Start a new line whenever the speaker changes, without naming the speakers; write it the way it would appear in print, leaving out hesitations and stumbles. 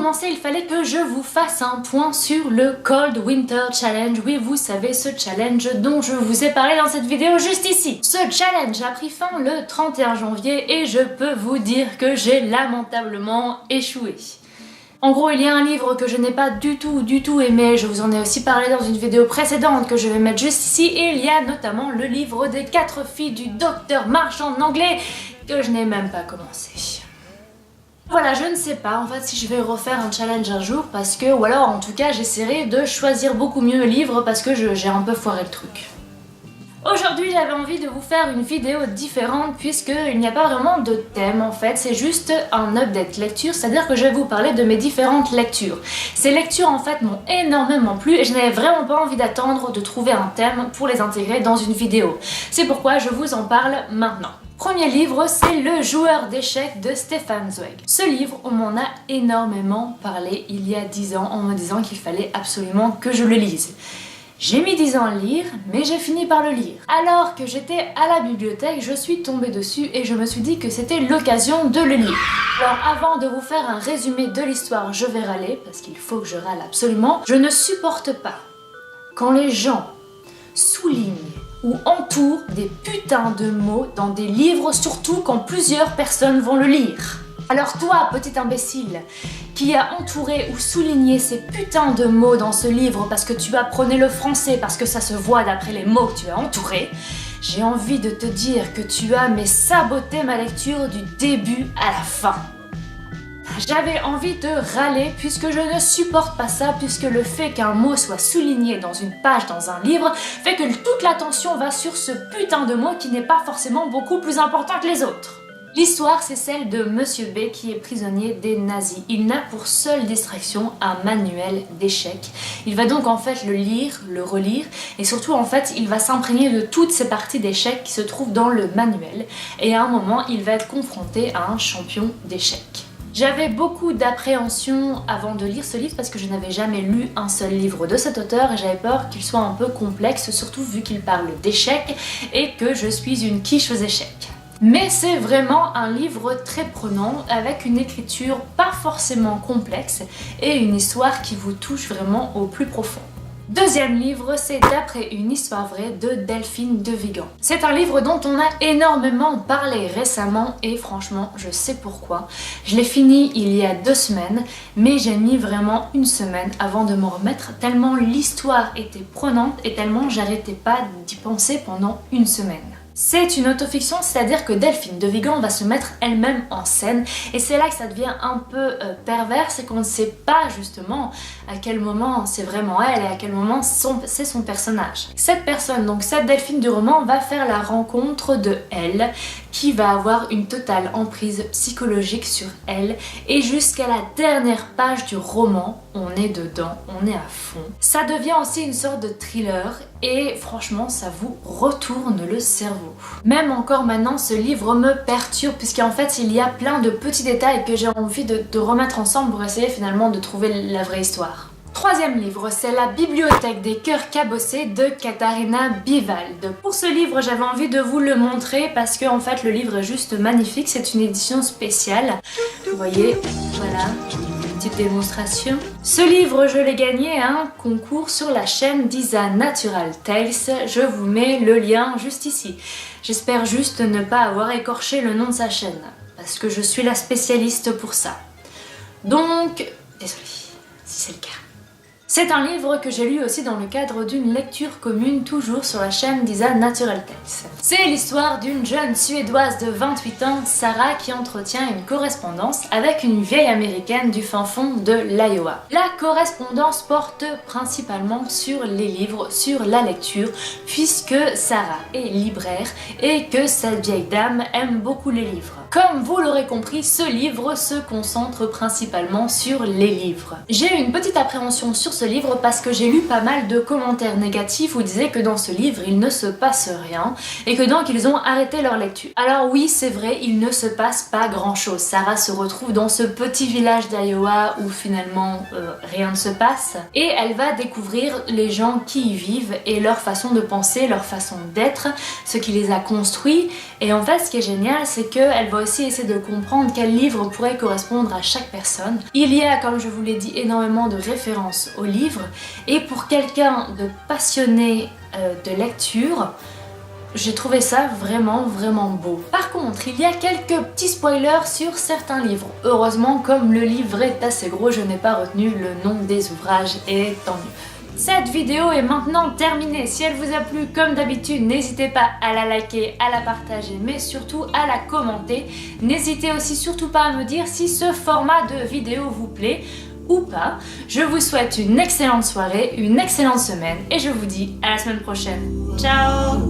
commencer, il fallait que je vous fasse un point sur le Cold Winter Challenge. Oui, vous savez, ce challenge dont je vous ai parlé dans cette vidéo juste ici. Ce challenge a pris fin le 31 janvier et je peux vous dire que j'ai lamentablement échoué. En gros, il y a un livre que je n'ai pas du tout aimé, je vous en ai aussi parlé dans une vidéo précédente que je vais mettre juste ici, et il y a notamment le livre des 4 filles du docteur Marchand anglais que je n'ai même pas commencé. Voilà, je ne sais pas en fait si je vais refaire un challenge un jour parce que, ou alors en tout cas j'essaierai de choisir beaucoup mieux le livre parce que j'ai un peu foiré le truc. Aujourd'hui j'avais envie de vous faire une vidéo différente puisqu'il n'y a pas vraiment de thème en fait, c'est juste un update lecture, c'est-à-dire que je vais vous parler de mes différentes lectures. Ces lectures en fait m'ont énormément plu et je n'avais vraiment pas envie d'attendre de trouver un thème pour les intégrer dans une vidéo. C'est pourquoi je vous en parle maintenant. Premier livre, c'est Le joueur d'échecs de Stefan Zweig. Ce livre, on m'en a énormément parlé il y a 10 ans en me disant qu'il fallait absolument que je le lise. J'ai mis 10 ans à le lire, mais j'ai fini par le lire. Alors que j'étais à la bibliothèque, je suis tombée dessus et je me suis dit que c'était l'occasion de le lire. Alors avant de vous faire un résumé de l'histoire, je vais râler, parce qu'il faut que je râle absolument. Je ne supporte pas quand les gens soulignent ou entourent des putains de mots dans des livres, surtout quand plusieurs personnes vont le lire. Alors toi, petit imbécile, qui a entouré ou souligné ces putains de mots dans ce livre parce que tu apprenais le français, parce que ça se voit d'après les mots que tu as entourés, j'ai envie de te dire que tu as saboté ma lecture du début à la fin. J'avais envie de râler puisque je ne supporte pas ça, puisque le fait qu'un mot soit souligné dans une page dans un livre fait que toute l'attention va sur ce putain de mot qui n'est pas forcément beaucoup plus important que les autres. L'histoire, c'est celle de Monsieur B qui est prisonnier des nazis. Il n'a pour seule distraction un manuel d'échecs. Il va donc en fait le lire, le relire et surtout en fait il va s'imprégner de toutes ces parties d'échecs qui se trouvent dans le manuel et à un moment il va être confronté à un champion d'échecs. J'avais beaucoup d'appréhension avant de lire ce livre parce que je n'avais jamais lu un seul livre de cet auteur et j'avais peur qu'il soit un peu complexe, surtout vu qu'il parle d'échecs et que je suis une quiche aux échecs. Mais c'est vraiment un livre très prenant, avec une écriture pas forcément complexe et une histoire qui vous touche vraiment au plus profond. Deuxième livre, c'est D'après une histoire vraie de Delphine de Vigan. C'est un livre dont on a énormément parlé récemment et franchement, je sais pourquoi. Je l'ai fini il y a 2 semaines, mais j'ai mis vraiment 1 semaine avant de m'en remettre tellement l'histoire était prenante et tellement j'arrêtais pas d'y penser pendant 1 semaine. C'est une autofiction, c'est-à-dire que Delphine de Vigan va se mettre elle-même en scène et c'est là que ça devient un peu pervers, c'est qu'on ne sait pas justement à quel moment c'est vraiment elle et à quel moment c'est son personnage. Cette personne, donc cette Delphine du roman, va faire la rencontre de elle qui va avoir une totale emprise psychologique sur elle et jusqu'à la dernière page du roman, on est dedans, on est à fond. Ça devient aussi une sorte de thriller et franchement ça vous retourne le cerveau. Même encore maintenant ce livre me perturbe puisqu'en fait il y a plein de petits détails que j'ai envie de remettre ensemble pour essayer finalement de trouver la vraie histoire. Troisième livre, c'est La bibliothèque des cœurs cabossés de Katharina Biwald. Pour ce livre, j'avais envie de vous le montrer parce que en fait le livre est juste magnifique, c'est une édition spéciale. Vous voyez, voilà, une petite démonstration. Ce livre, je l'ai gagné à un concours sur la chaîne d'Isa Natural Tales. Je vous mets le lien juste ici. J'espère juste ne pas avoir écorché le nom de sa chaîne parce que je suis la spécialiste pour ça. Donc, désolée si c'est le cas. C'est un livre que j'ai lu aussi dans le cadre d'une lecture commune, toujours sur la chaîne d'Isa Natural Tales. C'est l'histoire d'une jeune Suédoise de 28 ans, Sarah, qui entretient une correspondance avec une vieille américaine du fin fond de l'Iowa. La correspondance porte principalement sur les livres, sur la lecture, puisque Sarah est libraire et que cette vieille dame aime beaucoup les livres. Comme vous l'aurez compris, ce livre se concentre principalement sur les livres. J'ai eu une petite appréhension sur ce livre parce que j'ai lu pas mal de commentaires négatifs où ils disaient que dans ce livre il ne se passe rien et que donc ils ont arrêté leur lecture. Alors oui, c'est vrai, il ne se passe pas grand chose. Sarah se retrouve dans ce petit village d'Iowa où finalement rien ne se passe et elle va découvrir les gens qui y vivent et leur façon de penser, leur façon d'être, ce qui les a construits. Et en fait ce qui est génial, c'est qu'elle va aussi essayer de comprendre quel livre pourrait correspondre à chaque personne. Il y a, comme je vous l'ai dit, énormément de références aux livres et pour quelqu'un de passionné de lecture, j'ai trouvé ça vraiment beau. Par contre, il y a quelques petits spoilers sur certains livres. Heureusement, comme le livre est assez gros, je n'ai pas retenu le nom des ouvrages et tant mieux. Cette vidéo est maintenant terminée. Si elle vous a plu, comme d'habitude, n'hésitez pas à la liker, à la partager, mais surtout à la commenter. N'hésitez aussi surtout pas à me dire si ce format de vidéo vous plaît ou pas. Je vous souhaite une excellente soirée, une excellente semaine et je vous dis à la semaine prochaine. Ciao!